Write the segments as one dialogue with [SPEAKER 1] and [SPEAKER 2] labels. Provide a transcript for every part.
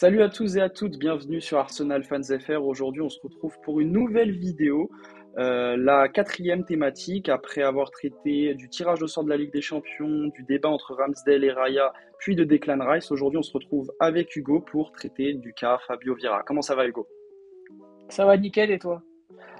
[SPEAKER 1] Salut à tous et à toutes, bienvenue sur Arsenal Fans FR. Aujourd'hui, on se retrouve pour une nouvelle vidéo, la quatrième thématique, après avoir traité du tirage au sort de la Ligue des Champions, du débat entre Ramsdale et Raya, puis de Declan Rice. Aujourd'hui, on se retrouve avec Hugo pour traiter du cas Fabio Vieira. Comment ça va, Hugo?
[SPEAKER 2] Ça va nickel et toi?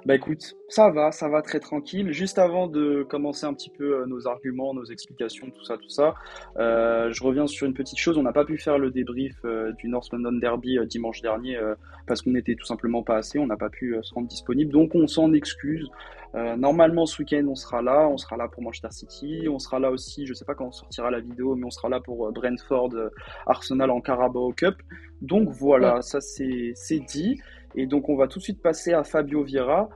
[SPEAKER 1] Bah écoute, ça va très tranquille. Juste avant de commencer un petit peu nos arguments, nos explications, tout ça, je reviens sur une petite chose. On n'a pas pu faire le débrief du North London Derby dimanche dernier parce qu'on n'était tout simplement pas assez. On n'a pas pu se rendre disponible, donc on s'en excuse. Normalement, ce week-end, on sera là pour Manchester City, on sera là aussi. Je sais pas quand on sortira la vidéo, mais on sera là pour Brentford, Arsenal en Carabao Cup. Donc
[SPEAKER 2] Ouais,
[SPEAKER 1] voilà, ça c'est dit. Et donc, on va tout de suite passer à Fabio Vieira.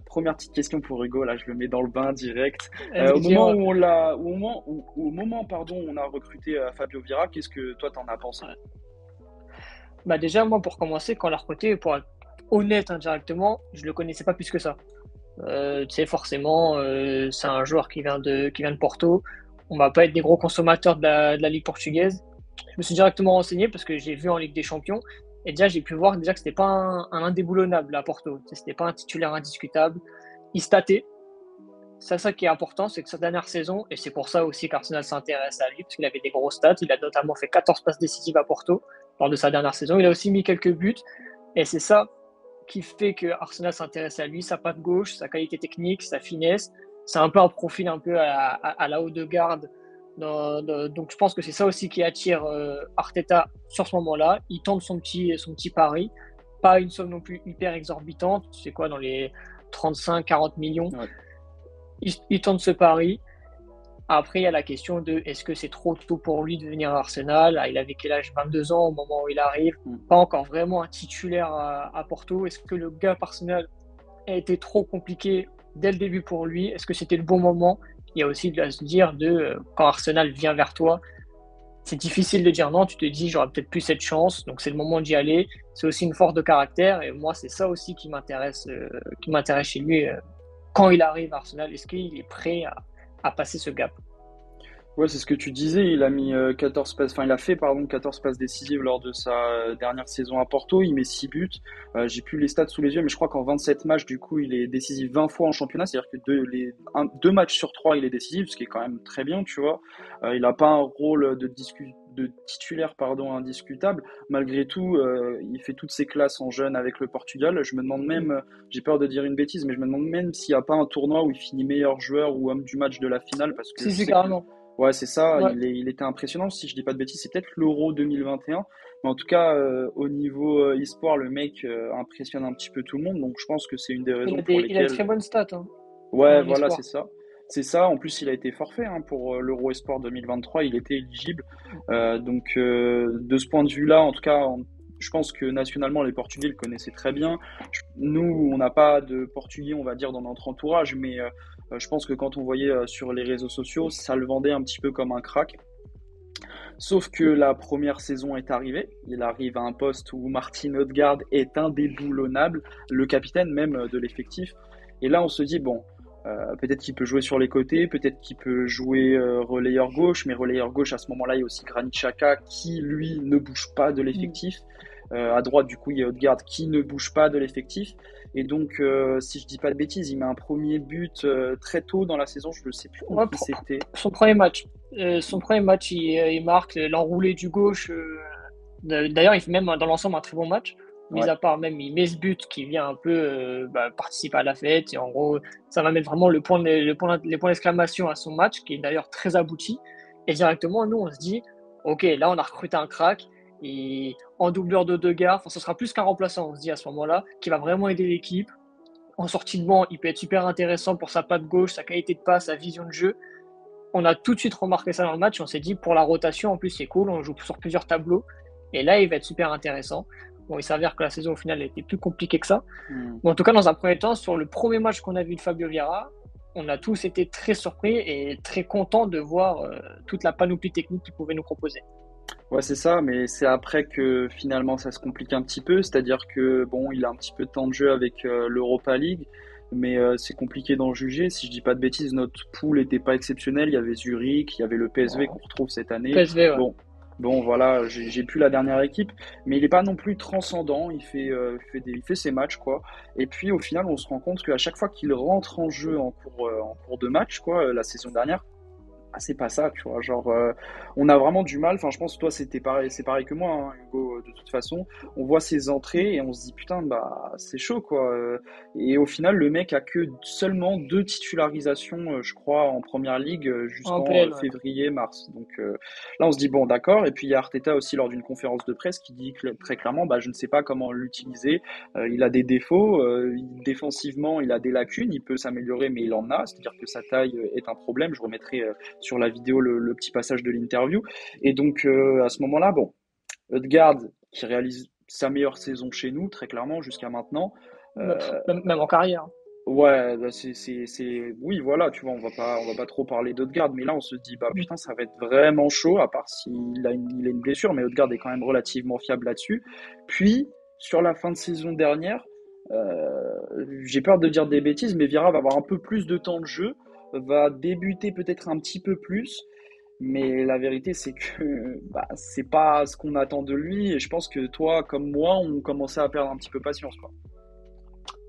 [SPEAKER 1] Première petite question pour Hugo, là je le mets dans le bain direct. Au
[SPEAKER 2] vas-y,
[SPEAKER 1] moment
[SPEAKER 2] dis-moi.
[SPEAKER 1] où on l'a, au moment pardon, où on a recruté Fabio Vieira, qu'est-ce que toi t'en as pensé?
[SPEAKER 2] Ouais. Bah déjà, moi, pour commencer, quand on l'a recruté, pour être honnête indirectement, je le connaissais pas plus que ça. Tu sais, forcément, c'est un joueur qui vient de Porto. On va pas être des gros consommateurs de la Ligue portugaise. Je me suis directement renseigné parce que j'ai vu en Ligue des Champions. Et déjà, j'ai pu voir déjà que c'était pas un indéboulonnable à Porto. Tu sais, c'était pas un titulaire indiscutable. Il se tâtait. C'est ça qui est important, c'est que sa dernière saison, et c'est pour ça aussi qu'Arsenal s'intéresse à lui, parce qu'il avait des gros stats, il a notamment fait 14 passes décisives à Porto lors de sa dernière saison, il a aussi mis quelques buts, et c'est ça qui fait que Arsenal s'intéresse à lui, sa patte gauche, sa qualité technique, sa finesse, c'est un peu un profil un peu à la haut de garde, donc je pense que c'est ça aussi qui attire Arteta sur ce moment-là, il tente son petit pari, pas une somme non plus hyper exorbitante, c'est quoi, dans les 35-40 millions,
[SPEAKER 1] Ouais.
[SPEAKER 2] il tente ce pari. Après, il y a la question de est-ce que c'est trop tôt pour lui de venir à Arsenal? Il avait quel âge? 22 ans au moment où il arrive.
[SPEAKER 1] Mm.
[SPEAKER 2] Pas encore vraiment un titulaire à Porto. Est-ce que le gap Arsenal a été trop compliqué dès le début pour lui? Est-ce que c'était le bon moment? Il y a aussi de se dire quand Arsenal vient vers toi, c'est difficile de dire non. Tu te dis, j'aurais peut-être plus cette chance. Donc, c'est le moment d'y aller. C'est aussi une force de caractère. Et moi, c'est ça aussi qui m'intéresse chez lui quand il arrive à Arsenal. Est-ce qu'il est prêt à passer ce gap?
[SPEAKER 1] Ouais, c'est ce que tu disais. Il a mis 14 passes, enfin, il a fait, pardon, 14 passes décisives lors de sa dernière saison à Porto. Il met 6 buts. J'ai plus les stats sous les yeux, mais je crois qu'en 27 matchs, du coup, il est décisif 20 fois en championnat. C'est-à-dire que deux matchs sur trois, il est décisif, ce qui est quand même très bien, tu vois. Il n'a pas un rôle de titulaire, pardon, indiscutable. Malgré tout, il fait toutes ses classes en jeune avec le Portugal. Je me demande même, j'ai peur de dire une bêtise, mais je me demande même s'il n'y a pas un tournoi où il finit meilleur joueur ou homme du match de la finale, parce que
[SPEAKER 2] Si,
[SPEAKER 1] je
[SPEAKER 2] si,
[SPEAKER 1] sais que
[SPEAKER 2] carrément.
[SPEAKER 1] ouais, c'est ça,
[SPEAKER 2] Ouais.
[SPEAKER 1] il était impressionnant, si je dis pas de bêtises, c'est peut-être l'Euro 2021, mais en tout cas, au niveau e-sport, le mec impressionne un petit peu tout le monde, donc je pense que c'est une des
[SPEAKER 2] Il
[SPEAKER 1] raisons
[SPEAKER 2] a
[SPEAKER 1] pour
[SPEAKER 2] des, il a de
[SPEAKER 1] lesquelles,
[SPEAKER 2] très bonnes stats hein,
[SPEAKER 1] ouais,
[SPEAKER 2] en
[SPEAKER 1] voilà,
[SPEAKER 2] espoir.
[SPEAKER 1] c'est ça, en plus il a été forfait hein, pour l'Euro e-sport 2023, il était éligible, donc de ce point de vue-là, en tout cas, je pense que nationalement, les Portugais le connaissaient très bien. Nous, on n'a pas de Portugais, on va dire, dans notre entourage, mais je pense que quand on voyait sur les réseaux sociaux, ça le vendait un petit peu comme un crack. Sauf que la première saison est arrivée. Il arrive à un poste où Martin Odegaard est indéboulonnable, le capitaine même de l'effectif. Et là, on se dit, bon, peut-être qu'il peut jouer sur les côtés, peut-être qu'il peut jouer relayeur gauche, mais relayeur gauche, à ce moment-là, il y a aussi Granit Xhaka qui, lui, ne bouge pas de
[SPEAKER 2] Mm.
[SPEAKER 1] l'effectif. À droite, du coup, il y a Odegaard qui ne bouge pas de l'effectif. Et donc, si je dis pas de bêtises, il met un premier but très tôt dans la saison. Je ne sais plus contre
[SPEAKER 2] Ouais,
[SPEAKER 1] qui c'était.
[SPEAKER 2] son premier match. Son premier match, il marque l'enroulé du gauche. D'ailleurs, il fait même dans l'ensemble un très bon match. Mis
[SPEAKER 1] Ouais.
[SPEAKER 2] à part même, il met ce but qui vient un peu participer à la fête. Et en gros, ça va mettre vraiment les points d'exclamation à son match, qui est d'ailleurs très abouti. Et directement, nous, on se dit, OK, là, on a recruté un crack. Et en doubleur de deux gars, enfin, ce sera plus qu'un remplaçant, on se dit à ce moment-là, qui va vraiment aider l'équipe. En sortie de banc, il peut être super intéressant pour sa patte gauche, sa qualité de passe, sa vision de jeu. On a tout de suite remarqué ça dans le match. On s'est dit, pour la rotation, en plus, c'est cool. On joue sur plusieurs tableaux. Et là, il va être super intéressant. Bon, il s'avère que la saison, au final, était plus compliquée que ça.
[SPEAKER 1] Hmm.
[SPEAKER 2] Mais en tout cas, dans un premier temps, sur le premier match qu'on a vu de Fabio Vieira, on a tous été très surpris et très contents de voir toute la panoplie technique qu'il pouvait nous proposer.
[SPEAKER 1] Ouais, c'est ça, mais c'est après que finalement ça se complique un petit peu, c'est-à-dire que bon, il a un petit peu de temps de jeu avec l'Europa League, mais c'est compliqué d'en juger. Si je dis pas de bêtises, notre pool était pas exceptionnel. Il y avait Zurich, il y avait le PSV
[SPEAKER 2] En
[SPEAKER 1] qu'on retrouve cette année.
[SPEAKER 2] PSV, ouais.
[SPEAKER 1] Bon, bon, voilà, j'ai plus la dernière équipe, mais il est pas non plus transcendant. Il fait ses matchs, quoi. Et puis, au final, on se rend compte qu'à chaque fois qu'il rentre en jeu en cours de match, quoi, la saison dernière, ah, c'est pas ça, tu vois. Genre, on a vraiment du mal. Enfin, je pense que toi, c'est pareil que moi, hein, Hugo. De toute façon, on voit ses entrées et on se dit putain, bah, c'est chaud, quoi. Et au final, le mec a que seulement 2 titularisations, je crois, en première ligue
[SPEAKER 2] En
[SPEAKER 1] jusqu'en
[SPEAKER 2] PL, ouais.
[SPEAKER 1] février-mars. Donc là, on se dit bon, d'accord. Et puis il y a Arteta aussi lors d'une conférence de presse qui dit très clairement, bah, je ne sais pas comment l'utiliser. Il a des défauts. Défensivement, il a des lacunes. Il peut s'améliorer, mais il en a. C'est-à-dire que sa taille est un problème. Je remettrai sur la vidéo le petit passage de l'interview. Et donc, à ce moment-là, bon, Odegaard, qui réalise sa meilleure saison chez nous, très clairement, jusqu'à maintenant. Euh,
[SPEAKER 2] Même en carrière.
[SPEAKER 1] ouais, bah, oui, voilà, tu vois, on va pas trop parler d'Odegaard, mais là, on se dit, bah
[SPEAKER 2] Mm.
[SPEAKER 1] putain, ça va être vraiment chaud, à part il a une blessure, mais Odegaard est quand même relativement fiable là-dessus. Puis, sur la fin de saison dernière, j'ai peur de dire des bêtises, mais Vieira va avoir un peu plus de temps de jeu, va débuter peut-être un petit peu plus, mais la vérité, c'est que bah, c'est pas ce qu'on attend de lui. Et je pense que toi, comme moi, on commençait à perdre un petit peu patience, quoi.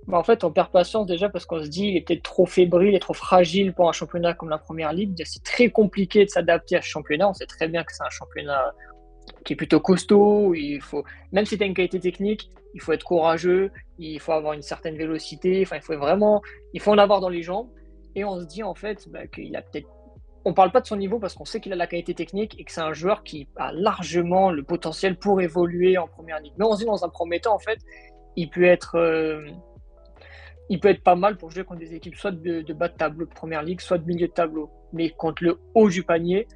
[SPEAKER 2] Bah, en fait, on perd patience déjà parce qu'on se dit il est peut-être trop fébrile et trop fragile pour un championnat comme la Première Ligue. C'est très compliqué de s'adapter à ce championnat. On sait très bien que c'est un championnat qui est plutôt costaud. Même si tu as une qualité technique, il faut être courageux, il faut avoir une certaine vélocité. Enfin, il faut en avoir dans les jambes. Et on se dit en fait bah, qu'il a peut-être. On parle pas de son niveau parce qu'on sait qu'il a la qualité technique et que c'est un joueur qui a largement le potentiel pour évoluer en Première Ligue. Mais on se dit dans un premier temps, en fait, il peut être. Il peut être pas mal pour jouer contre des équipes soit de bas de tableau de première ligue, soit de milieu de tableau. Mais contre le haut du panier,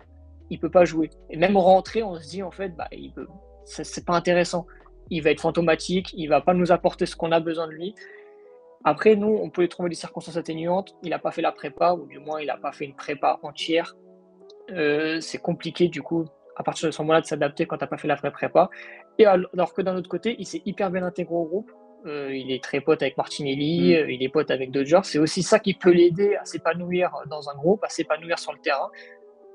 [SPEAKER 2] il peut pas jouer. Et même rentrer, on se dit en fait, bah, c'est pas intéressant. Il va être fantomatique, il va pas nous apporter ce qu'on a besoin de lui. Après, nous, on peut trouver des circonstances atténuantes. Il n'a pas fait la prépa, ou du moins, il n'a pas fait une prépa entière. C'est compliqué, du coup, à partir de ce moment-là, de s'adapter quand tu n'as pas fait la vraie prépa. Et alors que d'un autre côté, il s'est hyper bien intégré au groupe. Il est très pote avec Martinelli,
[SPEAKER 1] Mm.
[SPEAKER 2] il est pote avec d'autres joueurs. C'est aussi ça qui peut l'aider à s'épanouir dans un groupe, à s'épanouir sur le terrain.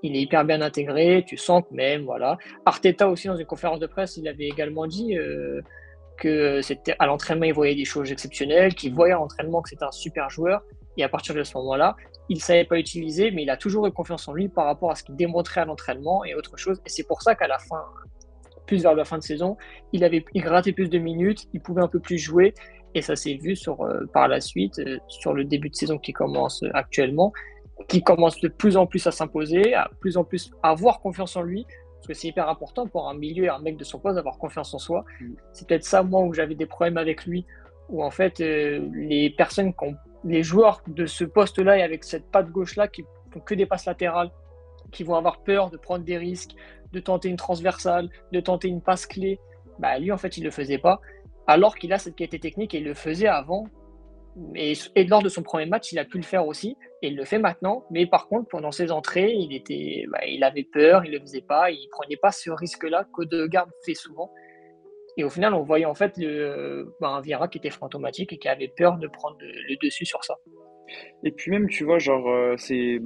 [SPEAKER 2] Il est hyper bien intégré, tu sens que même, voilà. Arteta aussi, dans une conférence de presse, il avait également dit que c'était à l'entraînement, il voyait des choses exceptionnelles, qu'il voyait à l'entraînement que c'était un super joueur. Et à partir de ce moment-là, il ne savait pas utiliser, mais il a toujours eu confiance en lui par rapport à ce qu'il démontrait à l'entraînement et autre chose. Et c'est pour ça qu'à la fin, plus vers la fin de saison, il grattait plus de minutes, il pouvait un peu plus jouer. Et ça s'est vu par la suite, sur le début de saison qui commence actuellement, qui commence de plus en plus à s'imposer, à plus en plus à avoir confiance en lui, parce que c'est hyper important pour un milieu et un mec de son poste d'avoir confiance en soi.
[SPEAKER 1] Mm.
[SPEAKER 2] C'est peut-être ça, moi, où j'avais des problèmes avec lui, où en fait, les joueurs de ce poste-là et avec cette patte gauche-là qui font que des passes latérales, qui vont avoir peur de prendre des risques, de tenter une transversale, de tenter une passe clé, bah lui, en fait, il le faisait pas, alors qu'il a cette qualité technique et il le faisait avant. Et lors de son premier match, il a pu le faire aussi, et il le fait maintenant. Mais par contre, pendant ses entrées, il avait peur, il le faisait pas, il prenait pas ce risque-là qu'Odegaard fait souvent. Et au final, on voyait en fait un Vieira qui était fantomatique et qui avait peur de prendre le dessus sur ça.
[SPEAKER 1] Et puis même, tu vois, genre, je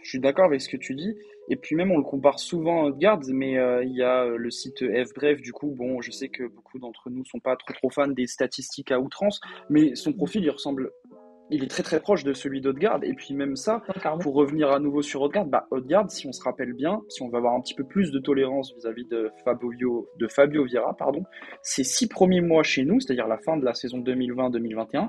[SPEAKER 1] suis d'accord avec ce que tu dis. Et puis même, on le compare souvent à Odegaard, mais il y a le site F-Bref, du coup, bon, je sais que beaucoup d'entre nous sont pas trop fans des statistiques à outrance, mais son profil, il est très très proche de celui d'Odegaard. Et puis même ça,
[SPEAKER 2] Ouais, carrément.
[SPEAKER 1] pour revenir à nouveau sur Odegaard, bah Odegaard, si on se rappelle bien, si on veut avoir un petit peu plus de tolérance vis-à-vis de Fabio Vieira, pardon, ses 6 premiers mois chez nous, c'est-à-dire la fin de la saison 2020-2021,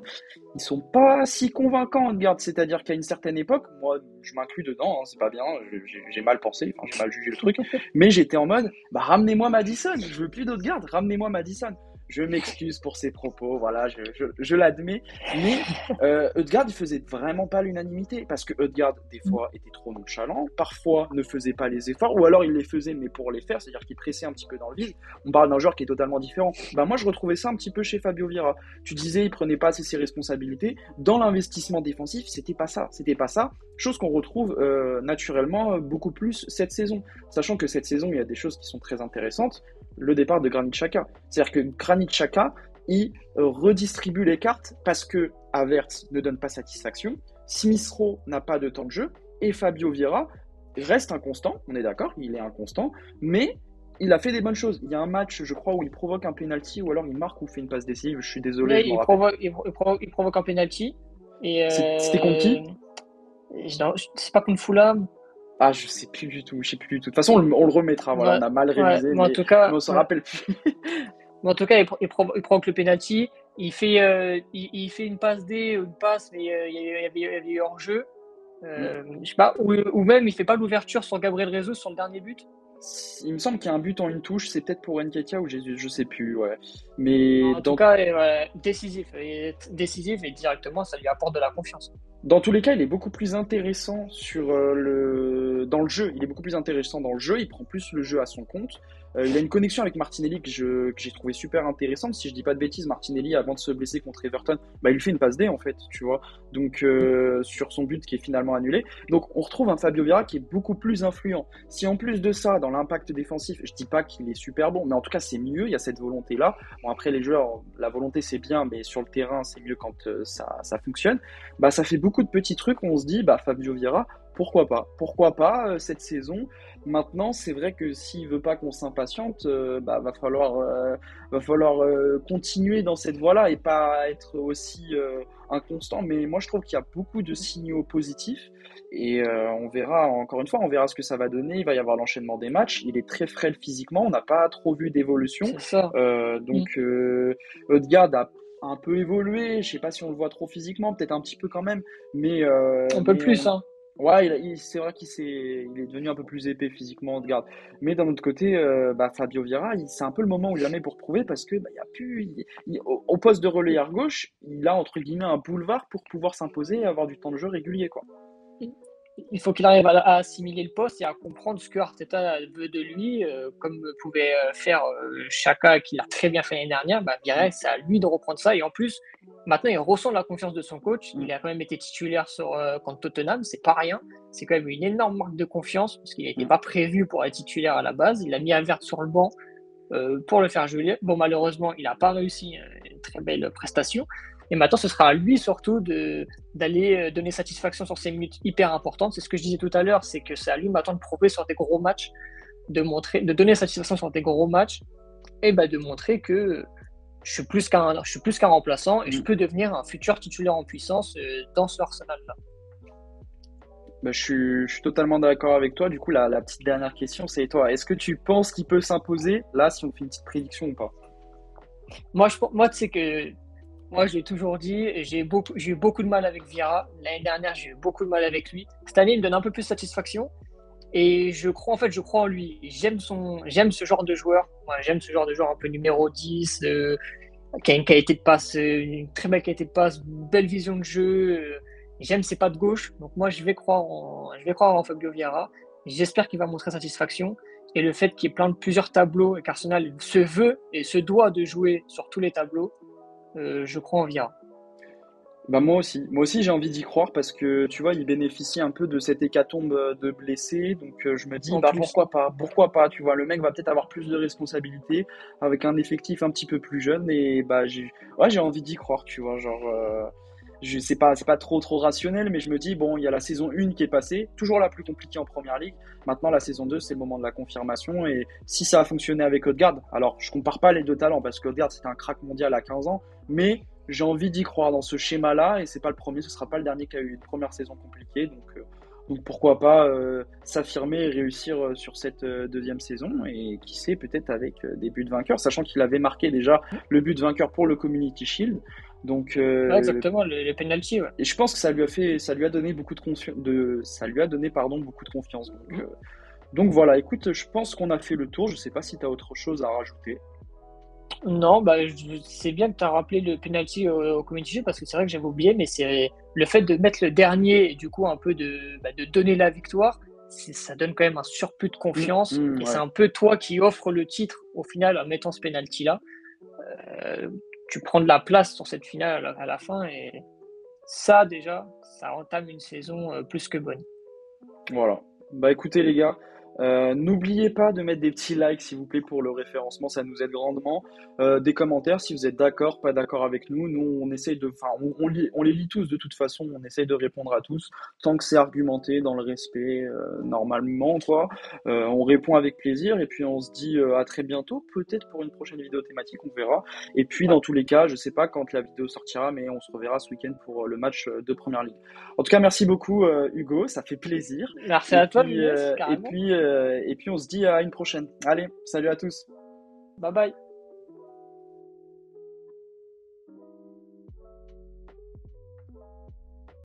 [SPEAKER 1] ils sont pas si convaincants, Odegaard. C'est-à-dire qu'à une certaine époque, moi, je m'inclus dedans, hein, c'est pas bien, j'ai mal pensé, enfin, j'ai mal jugé le truc, mais j'étais en mode, bah ramenez-moi Madison, je veux plus d'Odegaard, ramenez-moi Madison. Je m'excuse pour ces propos, voilà, je l'admets. Mais Odegaard ne faisait vraiment pas l'unanimité parce que Odegaard, des fois, était trop nonchalant, parfois ne faisait pas les efforts, ou alors il les faisait, mais pour les faire, c'est-à-dire qu'il pressait un petit peu dans le vide. On parle d'un joueur qui est totalement différent. Bah, moi, je retrouvais ça un petit peu chez Fabio Vieira. Tu disais, il prenait pas assez ses responsabilités. Dans l'investissement défensif, c'était pas ça. C'était pas ça. Chose qu'on retrouve naturellement beaucoup plus cette saison. Sachant que cette saison, il y a des choses qui sont très intéressantes. Le départ de Granit Xhaka. C'est-à-dire que Granit Xhaka, il redistribue les cartes parce que Havertz ne donne pas satisfaction, Smith Rowe n'a pas de temps de jeu, et Fabio Vieira reste inconstant, on est d'accord, il est inconstant, mais il a fait des bonnes choses. Il y a un match, je crois, où il provoque un penalty ou alors il marque ou fait une passe décisive. Je suis désolé,
[SPEAKER 2] Là,
[SPEAKER 1] je m'en rappelle.
[SPEAKER 2] il provoque un penalty. Et
[SPEAKER 1] C'était contre qui?
[SPEAKER 2] c'est pas contre Fulham.
[SPEAKER 1] Ah, je sais plus du tout, je sais plus du tout. De toute façon, on le remettra, voilà, on
[SPEAKER 2] Ouais,
[SPEAKER 1] a mal
[SPEAKER 2] ouais,
[SPEAKER 1] révisé,
[SPEAKER 2] mais en
[SPEAKER 1] mais,
[SPEAKER 2] tout
[SPEAKER 1] mais
[SPEAKER 2] cas,
[SPEAKER 1] on se
[SPEAKER 2] ouais.
[SPEAKER 1] rappelle plus.
[SPEAKER 2] Mais en tout cas, il provoque le penalty. Il fait une passe D, une passe, mais il y avait eu hors-jeu.
[SPEAKER 1] Mm.
[SPEAKER 2] Je sais pas, ou même il fait pas l'ouverture sur Gabriel Jesus sur le dernier but.
[SPEAKER 1] Il me semble qu'il y a un but en une touche, c'est peut-être pour Nketiah ou Jésus, je sais plus, ouais. Mais
[SPEAKER 2] En tout cas, décisif. Décisif et directement, ça lui apporte de la confiance.
[SPEAKER 1] dans tous les cas, il est beaucoup plus intéressant dans le jeu. Il est beaucoup plus intéressant dans le jeu. Il prend plus le jeu à son compte. Il a une connexion avec Martinelli que j'ai trouvé super intéressante. Si je dis pas de bêtises, Martinelli, avant de se blesser contre Everton, bah, il fait une passe D en fait, tu vois. Donc sur son but qui est finalement annulé. Donc on retrouve un Fabio Vieira qui est beaucoup plus influent. Si en plus de ça, dans l'impact défensif, je dis pas qu'il est super bon, mais en tout cas c'est mieux. Il y a cette volonté là. Bon après les joueurs, la volonté c'est bien, mais sur le terrain c'est mieux quand ça fonctionne. Bah, ça fait beaucoup de petits trucs où on se dit, bah, Fabio Vieira, pourquoi pas cette saison. Maintenant, c'est vrai que s'il veut pas qu'on s'impatiente, bah, va falloir continuer dans cette voie-là et pas être aussi inconstant. Mais moi, je trouve qu'il y a beaucoup de signaux positifs et on verra, encore une fois, on verra ce que ça va donner. Il va y avoir l'enchaînement des matchs. Il est très frêle physiquement, on n'a pas trop vu d'évolution.
[SPEAKER 2] C'est ça. Mm.
[SPEAKER 1] Donc, Odegaard a un peu évolué. Je sais pas si on le voit trop physiquement, peut-être un petit peu quand même,
[SPEAKER 2] Un peu
[SPEAKER 1] mais
[SPEAKER 2] plus, hein.
[SPEAKER 1] ouais, c'est vrai il est devenu un peu plus épais physiquement, Odegaard. Mais d'un autre côté, bah, Fabio Vieira, c'est un peu le moment où il la met pour prouver parce que bah, il y a plus, au poste de relayeur gauche, il a entre guillemets un boulevard pour pouvoir s'imposer et avoir du temps de jeu régulier, quoi.
[SPEAKER 2] Il faut qu'il arrive à assimiler le poste et à comprendre ce que Arteta veut de lui, comme pouvait faire Xhaka, qui l'a très bien fait l'année dernière. Bah,
[SPEAKER 1] Mm,
[SPEAKER 2] Vieira, c'est à lui de reprendre ça. Et en plus, maintenant, il ressent la confiance de son coach.
[SPEAKER 1] mm,
[SPEAKER 2] Il a quand même été titulaire contre Tottenham, c'est pas rien. C'est quand même une énorme marque de confiance parce qu'il n'était
[SPEAKER 1] mm.
[SPEAKER 2] pas prévu pour être titulaire à la base. Il a mis Havertz sur le banc pour le faire jouer. Bon, malheureusement, il n'a pas réussi une très belle prestation. Et maintenant, ce sera à lui surtout d'aller donner satisfaction sur ces minutes hyper importantes. C'est ce que je disais tout à l'heure, c'est que c'est à lui maintenant de prouver sur des gros matchs, de donner satisfaction sur des gros matchs, et bah, de montrer que je suis plus qu'un remplaçant et je
[SPEAKER 1] Mm.
[SPEAKER 2] peux devenir un futur titulaire en puissance dans ce Arsenal-là.
[SPEAKER 1] Bah, je suis totalement d'accord avec toi. Du coup, la petite dernière question, c'est toi. Est-ce que tu penses qu'il peut s'imposer là, si on fait une petite prédiction ou pas?
[SPEAKER 2] Moi, tu sais que moi, j'ai toujours dit, j'ai eu beaucoup de mal avec Vieira. L'année dernière, j'ai eu beaucoup de mal avec lui. Cette année, il me donne un peu plus de satisfaction. Et je crois en lui. J'aime ce genre de joueur. Moi, j'aime ce genre de joueur un peu numéro 10, qui a une qualité de passe, une très belle qualité de passe, une belle vision de jeu. J'aime ses pas de gauche. Donc moi, je vais croire en Fabio Vieira. J'espère qu'il va montrer satisfaction. Et le fait qu'il y ait plusieurs tableaux et qu'Arsenal se veut et se doit de jouer sur tous les tableaux, je crois en Vieira.
[SPEAKER 1] Bah moi aussi j'ai envie d'y croire parce que tu vois, il bénéficie un peu de cette hécatombe de blessés, donc je me dis
[SPEAKER 2] En
[SPEAKER 1] bah
[SPEAKER 2] plus,
[SPEAKER 1] pourquoi pas, tu vois, le mec va peut-être avoir plus de responsabilités avec un effectif un petit peu plus jeune et bah j'ai envie d'y croire, tu vois, genre c'est pas trop rationnel mais je me dis bon, il y a la saison 1 qui est passée, toujours la plus compliquée en première ligue. Maintenant la saison 2, c'est le moment de la confirmation et si ça a fonctionné avec Odegaard, alors je compare pas les deux talents parce qu'Odegaard c'était un crack mondial à 15 ans, mais j'ai envie d'y croire dans ce schéma-là et c'est pas le premier, ce sera pas le dernier qui a eu une première saison compliquée, donc pourquoi pas s'affirmer et réussir sur cette deuxième saison et qui sait peut-être avec des buts vainqueurs, sachant qu'il avait marqué déjà le but vainqueur pour le Community Shield. Donc
[SPEAKER 2] ouais, exactement, le penalty, ouais.
[SPEAKER 1] et je pense que ça lui a donné beaucoup de confiance, ça lui a donné pardon beaucoup de confiance. Donc voilà, écoute, je pense qu'on a fait le tour. Je sais pas si tu as autre chose à rajouter.
[SPEAKER 2] Non, bah, c'est bien que tu as rappelé le penalty au Community Shield parce que c'est vrai que j'avais oublié, mais c'est le fait de mettre le dernier et du coup un peu de donner la victoire, ça donne quand même un surplus de confiance et c'est
[SPEAKER 1] Ouais.
[SPEAKER 2] un peu toi qui offre le titre au final en mettant ce penalty-là. Euh, Tu prends de la place sur cette finale à la fin et ça déjà, ça entame une saison plus que bonne.
[SPEAKER 1] Voilà. Bah écoutez les gars, N'oubliez pas de mettre des petits likes, s'il vous plaît, pour le référencement, ça nous aide grandement. Des commentaires, si vous êtes d'accord, pas d'accord avec nous. Nous, on essaye de, enfin, on les lit tous de toute façon. On essaye de répondre à tous, tant que c'est argumenté, dans le respect, normalement, quoi. On répond avec plaisir et puis on se dit à très bientôt, peut-être pour une prochaine vidéo thématique, on verra. Et puis,
[SPEAKER 2] Ouais.
[SPEAKER 1] dans tous les cas, je sais pas quand la vidéo sortira, mais on se reverra ce week-end pour le match de Première Ligue. En tout cas, merci beaucoup, Hugo, ça fait plaisir.
[SPEAKER 2] Merci à toi, Younes,
[SPEAKER 1] Et
[SPEAKER 2] carrément.
[SPEAKER 1] puis, et puis on se dit à une prochaine. Allez, salut à tous.
[SPEAKER 2] Bye bye.